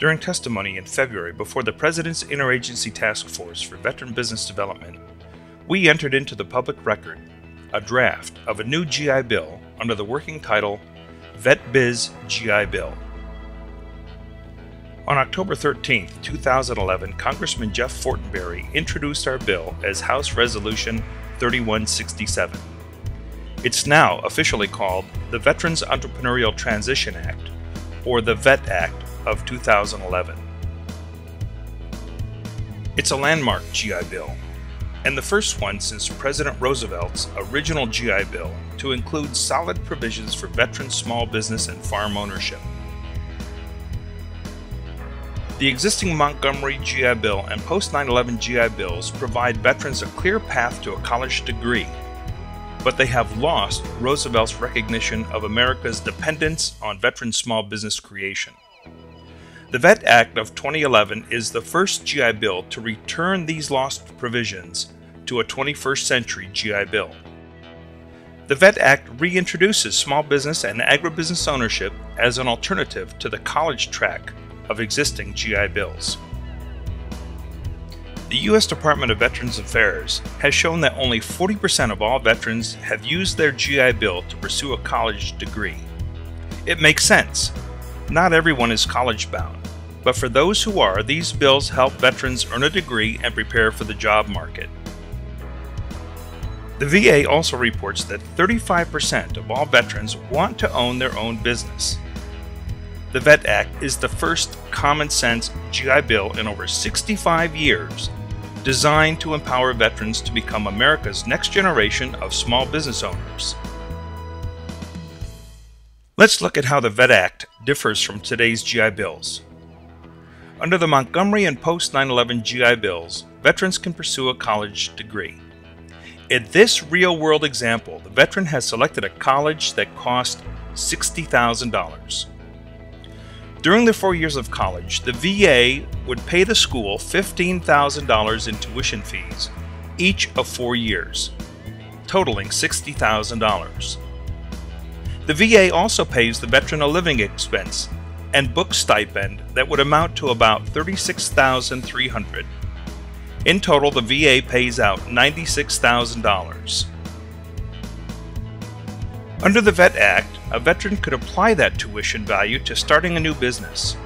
During testimony in February before the President's Interagency Task Force for Veteran Business Development, we entered into the public record a draft of a new GI Bill under the working title Vet Biz GI Bill. On October 13, 2011, Congressman Jeff Fortenberry introduced our bill as House Resolution 3167. It's now officially called the Veterans Entrepreneurial Transition Act, or the VET Act of 2011. It's a landmark GI Bill, and the first one since President Roosevelt's original GI Bill to include solid provisions for veteran small business and farm ownership. The existing Montgomery GI Bill and post-9/11 GI Bills provide veterans a clear path to a college degree, but they have lost Roosevelt's recognition of America's dependence on veteran small business creation. The VET Act of 2011 is the first GI Bill to return these lost provisions to a 21st century GI Bill. The VET Act reintroduces small business and agribusiness ownership as an alternative to the college track of existing GI Bills. The U.S. Department of Veterans Affairs has shown that only 40% of all veterans have used their GI Bill to pursue a college degree. It makes sense. Not everyone is college bound, but for those who are, these bills help veterans earn a degree and prepare for the job market. The VA also reports that 35% of all veterans want to own their own business. The VET Act is the first common-sense GI Bill in over 65 years designed to empower veterans to become America's next generation of small business owners. Let's look at how the VET Act differs from today's GI Bills. Under the Montgomery and post-9/11 GI Bills, veterans can pursue a college degree. In this real-world example, the veteran has selected a college that cost $60,000. During the 4 years of college, the VA would pay the school $15,000 in tuition fees, each of 4 years, totaling $60,000. The VA also pays the veteran a living expense and book stipend that would amount to about $36,300. In total, the VA pays out $96,000. Under the VET Act, a veteran could apply that tuition value to starting a new business.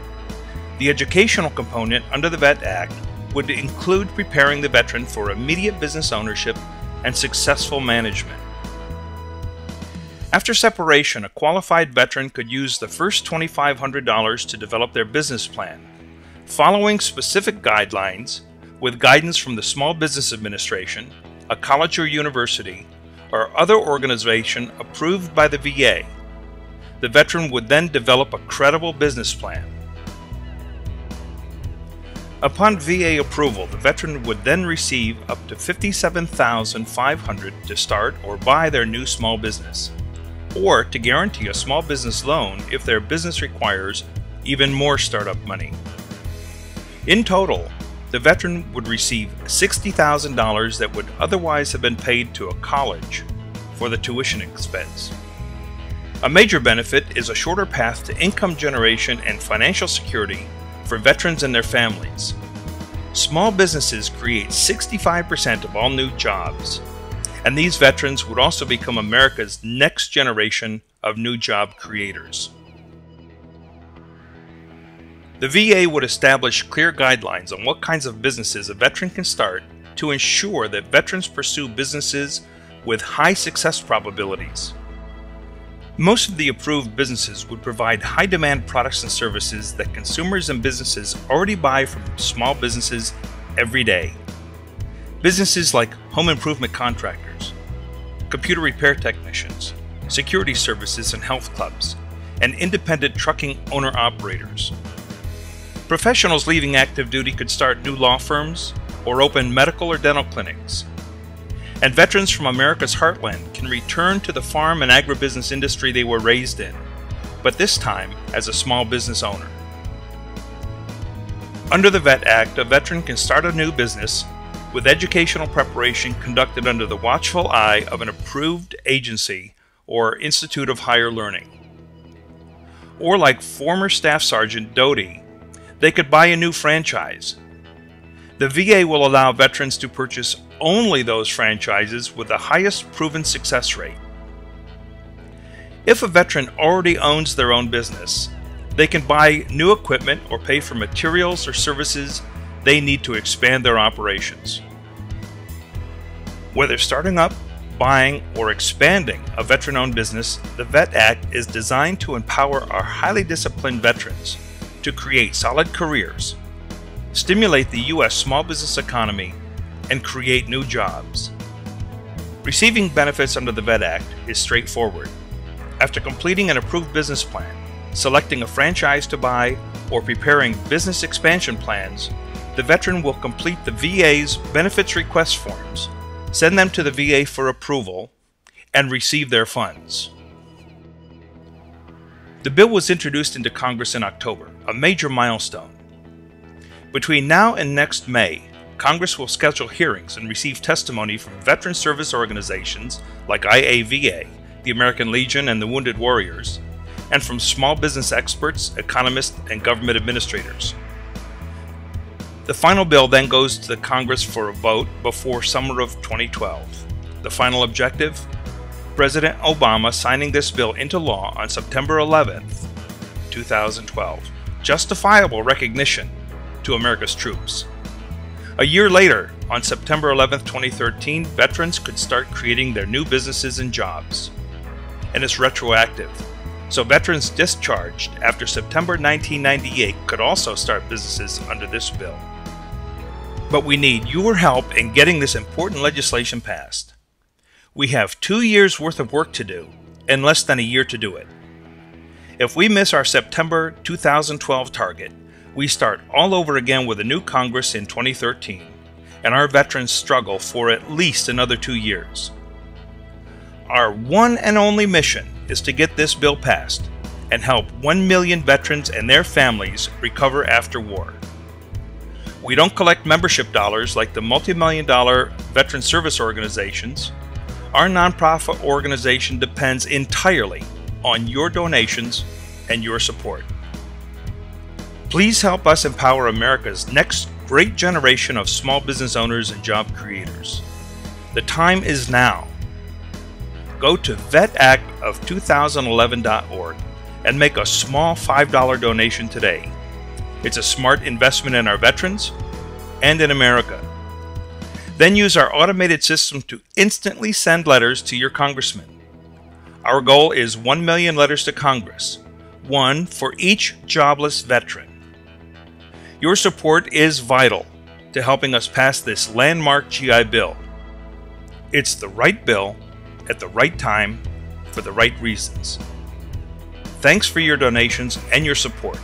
The educational component under the VET Act would include preparing the veteran for immediate business ownership and successful management. After separation, a qualified veteran could use the first $2,500 to develop their business plan, following specific guidelines with guidance from the Small Business Administration, a college or university, or other organization approved by the VA. The veteran would then develop a credible business plan. Upon VA approval, the veteran would then receive up to $57,500 to start or buy their new small business, or to guarantee a small business loan if their business requires even more startup money. In total, the veteran would receive $60,000 that would otherwise have been paid to a college for the tuition expense. A major benefit is a shorter path to income generation and financial security for veterans and their families. Small businesses create 65% of all new jobs, and these veterans would also become America's next generation of new job creators. The VA would establish clear guidelines on what kinds of businesses a veteran can start to ensure that veterans pursue businesses with high success probabilities. Most of the approved businesses would provide high-demand products and services that consumers and businesses already buy from small businesses every day. Businesses like home improvement contractors, computer repair technicians, security services and health clubs, and independent trucking owner-operators. Professionals leaving active duty could start new law firms or open medical or dental clinics. And veterans from America's heartland can return to the farm and agribusiness industry they were raised in, but this time as a small business owner. Under the VET Act, a veteran can start a new business with educational preparation conducted under the watchful eye of an approved agency or Institute of Higher Learning. Or like former Staff Sergeant Doty, They could buy a new franchise. The VA will allow veterans to purchase only those franchises with the highest proven success rate. If a veteran already owns their own business, they can buy new equipment or pay for materials or services they need to expand their operations. Whether starting up, buying, or expanding a veteran-owned business, the VET Act is designed to empower our highly disciplined veterans to create solid careers, stimulate the U.S. small business economy, and create new jobs. Receiving benefits under the VET Act is straightforward. After completing an approved business plan, selecting a franchise to buy, or preparing business expansion plans, the veteran will complete the VA's benefits request forms, send them to the VA for approval, and receive their funds. The bill was introduced into Congress in October, a major milestone. Between now and next May, Congress will schedule hearings and receive testimony from veteran service organizations like IAVA, the American Legion, and the Wounded Warriors, and from small business experts, economists, and government administrators. The final bill then goes to the Congress for a vote before summer of 2012. The final objective? President Obama signing this bill into law on September 11th, 2012. Justifiable recognition to America's troops. A year later, on September 11th, 2013, veterans could start creating their new businesses and jobs. And it's retroactive, so veterans discharged after September 1998 could also start businesses under this bill. But we need your help in getting this important legislation passed. We have 2 years worth of work to do and less than a year to do it. If we miss our September 2012 target, we start all over again with a new Congress in 2013, and our veterans struggle for at least another 2 years. Our one and only mission is to get this bill passed and help 1 million veterans and their families recover after war. We don't collect membership dollars like the multi-million-dollar veteran service organizations. Our nonprofit organization depends entirely on your donations and your support. Please help us empower America's next great generation of small business owners and job creators. The time is now. Go to vetactof2011.org and make a small $5 donation today. It's a smart investment in our veterans and in America. Then use our automated system to instantly send letters to your congressman. Our goal is 1 million letters to Congress, one for each jobless veteran. Your support is vital to helping us pass this landmark GI Bill. It's the right bill at the right time for the right reasons. Thanks for your donations and your support.